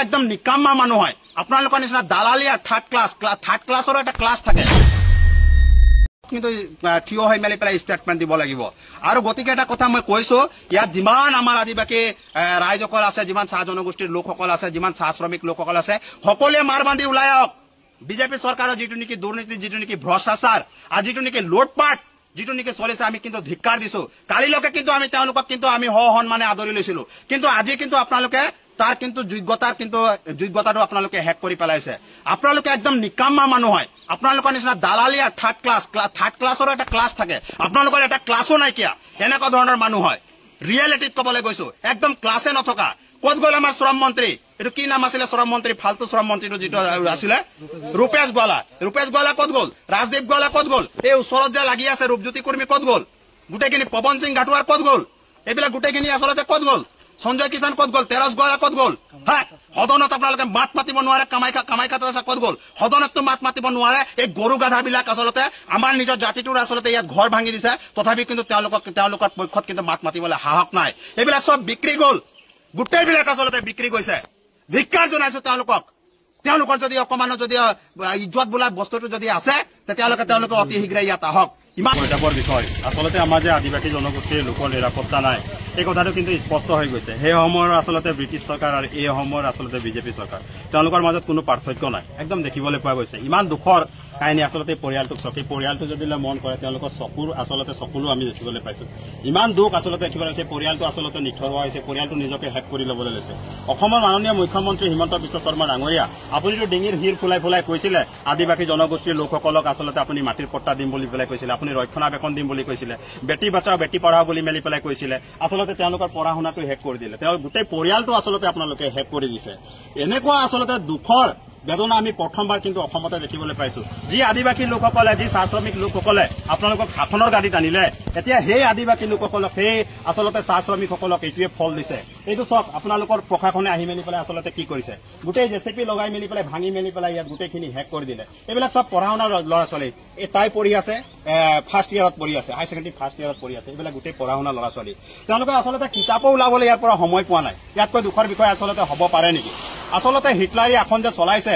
একদম নিকাম্মা মানুহ হয় আপোনালোকৰ নিচিনা দালালি আৰু থাৰ্ড ক্লাছৰ এটা ক্লাছ থাকে কিন্তু থিয় হৈ মেলি পেলাই ষ্টেটমেণ্ট দিব লাগিব আৰু গতিকে এটা কথা মই কৈছো ইয়াত যিমান আমাৰ আদিবাসী ৰাইজসকল আছে যিমান চাহ জনগোষ্ঠীৰ লোকসকল আছে যিমান চাহ শ্ৰমিক লোকসকল আছে সকলোৱে মাৰ বান্ধি ওলাই আহক বিজেপি চৰকাৰৰ যিটো নেকি দুৰ্নীতি যিটো নেকি ভ্ৰষ্টাচাৰ আৰু যিটো নেকি লুটপাট যিটো নেকি চলিছে আমি কিন্তু ধিক্কাৰ দিছো কালিলৈকে কিন্তু আমি তেওঁলোকক কিন্তু আমি সন্মানে আদৰি লৈছিলো কিন্তু আজি কিন্তু আপোনালোকে তাৰ কিন্তু যোগ্যতাটো আপোনালোকে হেক কৰি পেলাইছে আপোনালোকে একদম নিকাম্মা মানুহ হয় আপোনালোকৰ নিচিনা দালালি আৰু থাৰ্ড ক্লাছৰ এটা ক্লাছ থাকে আপোনালোকৰ এটা ক্লাছো নাইকিয়া এনেকুৱা ধৰণৰ মানুহ হয় ৰিয়েলিটিত ক'বলৈ গৈছো একদম ক্লাছে নথকা ক'ত গ'ল আমাৰ শ্ৰম মন্ত্ৰী এইটো কি নাম আছিলে শ্ৰম মন্ত্ৰী ফাল্টু শ্ৰম মন্ত্ৰীটো যিটো আছিলে ৰূপেশ গোৱালা ক'ত গ'ল ৰাজদীপ গোৱালা ক'ত গ'ল এই ওচৰত যে লাগি আছে ৰূপজ্যোতি কৰ্মী ক'ত গ'ল গোটেইখিনি পৱন সিং ঘাটোৱাৰ ক'ত গ'ল এইবিলাক গোটেইখিনি আচলতে ক'ত গ'ল সঞ্জয় কিষাণ ক'ত গ'ল তেৰছ গোৱালা ক'ত গ'ল হা সদনত আপোনালোকে মাত মাতিব নোৱাৰে কামাখ্যা ক'ত গ'ল সদনততো মাত মাতিব নোৱাৰে এই গৰু গাধাবিলাক আচলতে আমাৰ নিজৰ জাতিটোৰ আচলতে ইয়াত ঘৰ ভাঙি দিছে তথাপি কিন্তু তেওঁলোকৰ পক্ষত কিন্তু মাত মাতিবলৈ সাহস নাই এইবিলাক চব বিক্ৰী গ'ল গোটেইবিলাক আচলতে বিক্ৰী গৈছে ধিক্কাৰ জনাইছো তেওঁলোকৰ যদি অকমানো যদি ইজ্জত বোলা বস্তুটো যদি আছে তেওঁলোকে অতি শীঘ্ৰে ইয়াত আহক ইমান কিতাপৰ বিষয় আচলতে আমাৰ যে আদিবাসী জনগোষ্ঠীৰ লোকৰ নিৰাপত্তা নাই এই কথাটো কিন্তু স্পষ্ট হৈ গৈছে সেই সময়ৰ আচলতে ব্ৰিটিছ চৰকাৰ আৰু এই সময়ৰ আচলতে বিজেপি চৰকাৰ তেওঁলোকৰ মাজত কোনো পাৰ্থক্য নাই একদম দেখিবলৈ পোৱা গৈছে ইমান দুখৰ কাহিনী আচলতে পৰিয়ালটোক চকী পৰিয়ালটো যদি মন কৰে তেওঁলোকৰ চকুলো আমি দেখিবলৈ পাইছো ইমান দুখ আচলতে দেখিবলৈ পাইছে পৰিয়ালটো আচলতে নিথৰুৱা হৈছে পৰিয়ালটো নিজকে হেক কৰি ল'বলৈ লৈছে অসমৰ মাননীয় মুখ্যমন্ত্ৰী হিমন্ত বিশ্ব শৰ্মা ডাঙৰীয়া আপুনিতো ডিঙিৰ শিৰ ফুলাই কৈছিলে আদিবাসী জনগোষ্ঠীৰ লোকসকলক আচলতে আপুনি মাটিৰ পট্টা দিম বুলি পেলাই কৈছিলে আপুনি ৰক্ষণাবেক্ষণ দিম বুলি কৈছিলে বেটি বচাও বেটি পঢ়াও বুলি মেলি পেলাই কৈছিলে আচলতে তেওঁলোকৰ পঢ়া শুনাটো হেক কৰি দিলে তেওঁ গোটেই পৰিয়ালটো আচলতে আপোনালোকে হেক কৰি দিছে এনেকুৱা আচলতে দুখৰ বেদনা আমি প্ৰথমবাৰ কিন্তু অসমতে দেখিবলৈ পাইছো যি আদিবাসী লোকসকলে যি চাহ শ্ৰমিক লোকসকলে আপোনালোকক শাসনৰ গাড়ীত আনিলে এতিয়া সেই আদিবাসী লোকসকলক সেই আচলতে চাহ শ্ৰমিকসকলক এইটোৱে ফল দিছে এইটো চাওক আপোনালোকৰ প্ৰশাসনে আহি মেলি পেলাই আচলতে কি কৰিছে গোটেই জেচিপি লগাই মেলি পেলাই ভাঙি মেলি পেলাই ইয়াত গোটেইখিনি হেক কৰি দিলে এইবিলাক চব পঢ়া শুনাৰ ল'ৰা ছোৱালী তাই পঢ়ি আছে ফাৰ্ষ্ট ইয়াৰত পঢ়ি আছে হাই ছেকেণ্ডেৰী ফাৰ্ষ্ট ইয়াৰত পঢ়ি আছে এইবিলাক গোটেই পঢ়া শুনা ল'ৰা ছোৱালী তেওঁলোকে আচলতে কিতাপো ওলাবলৈ ইয়াৰ পৰা সময় পোৱা নাই ইয়াতকৈ দুখৰ বিষয় আচলতে হ'ব পাৰে নেকি আচলতে হিটলাৰী এখন যে চলাইছে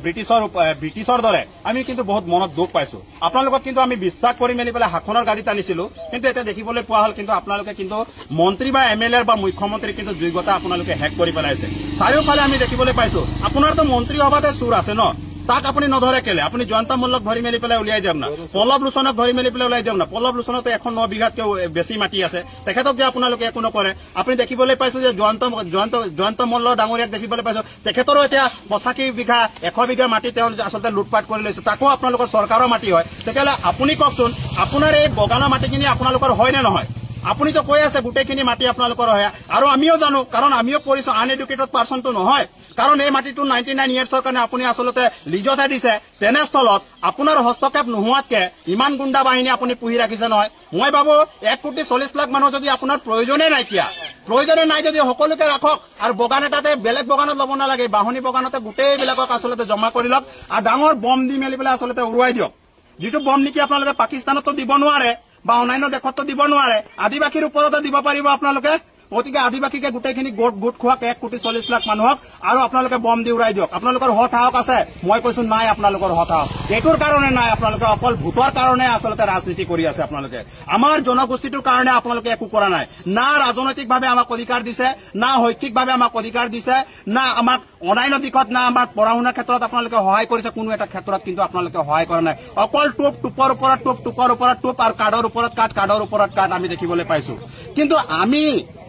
ব্ৰিটিছৰ দৰে আমি কিন্তু বহুত মনত দুখ পাইছো আপোনালোকক কিন্তু আমি বিশ্বাস কৰি মেলি পেলাই শাসনৰ গাড়ীত আনিছিলো কিন্তু এতিয়া দেখিবলৈ পোৱা হ'ল কিন্তু আপোনালোকে কিন্তু মন্ত্ৰী বা এমএলএ বা মুখ্যমন্ত্ৰী কিন্তু যোগ্যতা আপোনালোকে হেক কৰি পেলাইছে চাৰিওফালে আমি দেখিবলৈ পাইছো আপোনাৰতো মন্ত্ৰী সভাতে চুৰ আছে ন তাক আপুনি নধৰে কেলে আপুনি জয়ন্ত মল্লক ধৰি মেলি পেলাই উলিয়াই দিয়ক না পল্লৱ লোচনক ধৰি মেলি পেলাই উলিয়াই দিয়ক না পল্লৱ লোচনতো 109 বিঘাতকৈ বেছি মাটি আছে তেখেতক যে আপোনালোকে একো নকৰে আপুনি দেখিবলৈ পাইছো যে জয়ন্ত মল্ল ডাঙৰীয়াক দেখিবলৈ পাইছো তেখেতৰো এতিয়া 85 বিঘা 100 বিঘা মাটি তেওঁ আচলতে লুটপাট কৰি লৈছে তাকো আপোনালোকৰ চৰকাৰৰ মাটি হয় তেতিয়াহ'লে আপুনি কওকচোন আপোনাৰ এই বগানৰ মাটিখিনি আপোনালোকৰ হয় নে নহয় আপুনি তো কৈ আছে গোটেইখিনি মাটি আপোনালোকৰ হয় আৰু আমিও জানো কাৰণ আমিও পঢ়িছো আনএডুকেটেড পাৰ্চনটো নহয় কাৰণ এই মাটিটো 99 ইয়াৰ্ছৰ কাৰণে আপুনি আচলতে লিজতে দিছে তেনেস্থলত আপোনাৰ হস্তক্ষেপ নোহোৱাতকে ইমান গুণ্ডা বাহিনী আপুনি পুহি ৰাখিছে নহয় মই ভাবো 1,40,00,000 মানুহ যদি আপোনাৰ প্ৰয়োজনে নাই যদি সকলোকে ৰাখক আৰু বগান এটাতে বেলেগ বগানত ল'ব নালাগে বাহনী বগানতে গোটেইবিলাকক আচলতে জমা কৰি লওক আৰু ডাঙৰ বম দি মেলি পেলাই আচলতে উৰুৱাই দিয়ক যিটো বম নেকি আপোনালোকে পাকিস্তানতো দিব নোৱাৰে বা অন্যান্য দেশতো দিব নোৱাৰে আদিবাসীৰ ওপৰতে দিব পাৰিব আপোনালোকে গতিকে আদিবাসীকে গোটেইখিনি গোট খোৱাক 1,40,00,000 মানুহক আৰু আপোনালোকে বম দি উৰাই দিয়ক আপোনালোকৰ হতাহক আছে মই কৈছো নাই আপোনালোকৰ হতাহক এইটোৰ কাৰণে নাই আপোনালোকে অকল ভোটৰ কাৰণে আচলতে ৰাজনীতি কৰি আছে আপোনালোকে আমাৰ জনগোষ্ঠীটোৰ কাৰণে আপোনালোকে একো কৰা নাই না ৰাজনৈতিকভাৱে আমাক অধিকাৰ দিছে না শৈক্ষিকভাৱে আমাক অধিকাৰ দিছে না আমাক অন্যান্য দিশত না আমাৰ পঢ়া শুনাৰ ক্ষেত্ৰত আপোনালোকে সহায় কৰিছে কোনো এটা ক্ষেত্ৰত কিন্তু আপোনালোকে সহায় কৰা নাই অকল টুপৰ ওপৰত টুপ আৰু কাৰ্ডৰ ওপৰত কাৰ্ড আমি দেখিবলৈ পাইছো কিন্তু আমি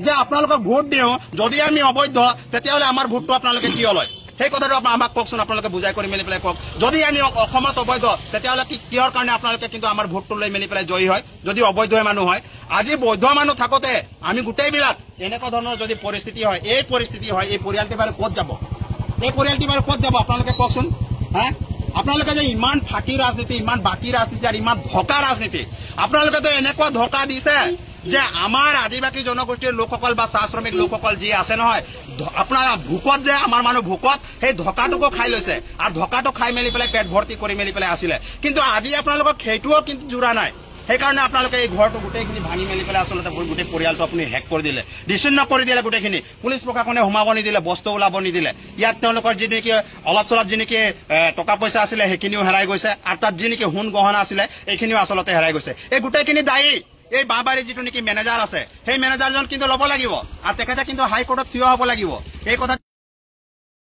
যে আপোনালোকক ভোট দিওঁ যদি আমি অবৈধ তেতিয়াহ'লে আমাৰ ভোটটো আপোনালোকে কিয় লয় সেই কথাটো আমাক কওকচোন আপোনালোকে বুজাই কৰি মেলি পেলাই কওক যদি আমি অসমত অবৈধ তেতিয়াহ'লে কিহৰ কাৰণে আপোনালোকে কিন্তু আমাৰ ভোটটো লৈ মেলি পেলাই জয়ী হয় যদি অবৈধ মানুহ হয় আজি বৈধ মানুহ থাকোতে আমি গোটেইবিলাক এনেকুৱা ধৰণৰ যদি পৰিস্থিতি হয় এই পৰিয়ালটি বাৰু ক'ত যাব আপোনালোকে কওকচোন হা আপোনালোকে যে ইমান ফাঁকি ৰাজনীতি ইমান বাকী ৰাজনীতি আৰু ইমান ধকা ৰাজনীতি আপোনালোকেতো এনেকুৱা ধকা দিছে যে আমাৰ আদিবাসী জনগোষ্ঠীৰ লোকসকল বা চাহ শ্ৰমিক লোকসকল যি আছে নহয় আপোনাৰ ভোকত যে আমাৰ মানুহ ভোকত সেই ধকাটোকো খাই লৈছে আৰু ধকাটো খাই মেলি পেলাই পেট ভৰ্তি কৰি মেলি পেলাই আছিলে কিন্তু আজি আপোনালোকক সেইটোও কিন্তু জোৰা নাই সেইকাৰণে আপোনালোকে এই ঘৰটো গোটেইখিনি ভাঙি মেলি পেলাই আচলতে গোটেই পৰিয়ালটো আপুনি হেক কৰি দিলে, বিচ্ছিন্ন কৰি দিলে গোটেইখিনি। পুলিচ প্ৰশাসনে সোমাব নিদিলে, বস্তু ওলাব নিদিলে। ইয়াত তেওঁলোকৰ যি নেকি অলপ চলপ যি নেকি টকা পইচা আছিলে সেইখিনিও হেৰাই গৈছে, আৰু তাত যি নেকি সোণ গহনা আছিলে এইখিনিও আচলতে হেৰাই গৈছে। এই গোটেইখিনি দায়ী এই বাঁহবাৰীৰ যিটো নেকি মেনেজাৰ আছে, সেই মেনেজাৰজন কিন্তু ল'ব লাগিব, আৰু তেখেতে কিন্তু হাইকোৰ্টত থিয় হ'ব লাগিব। এই কথা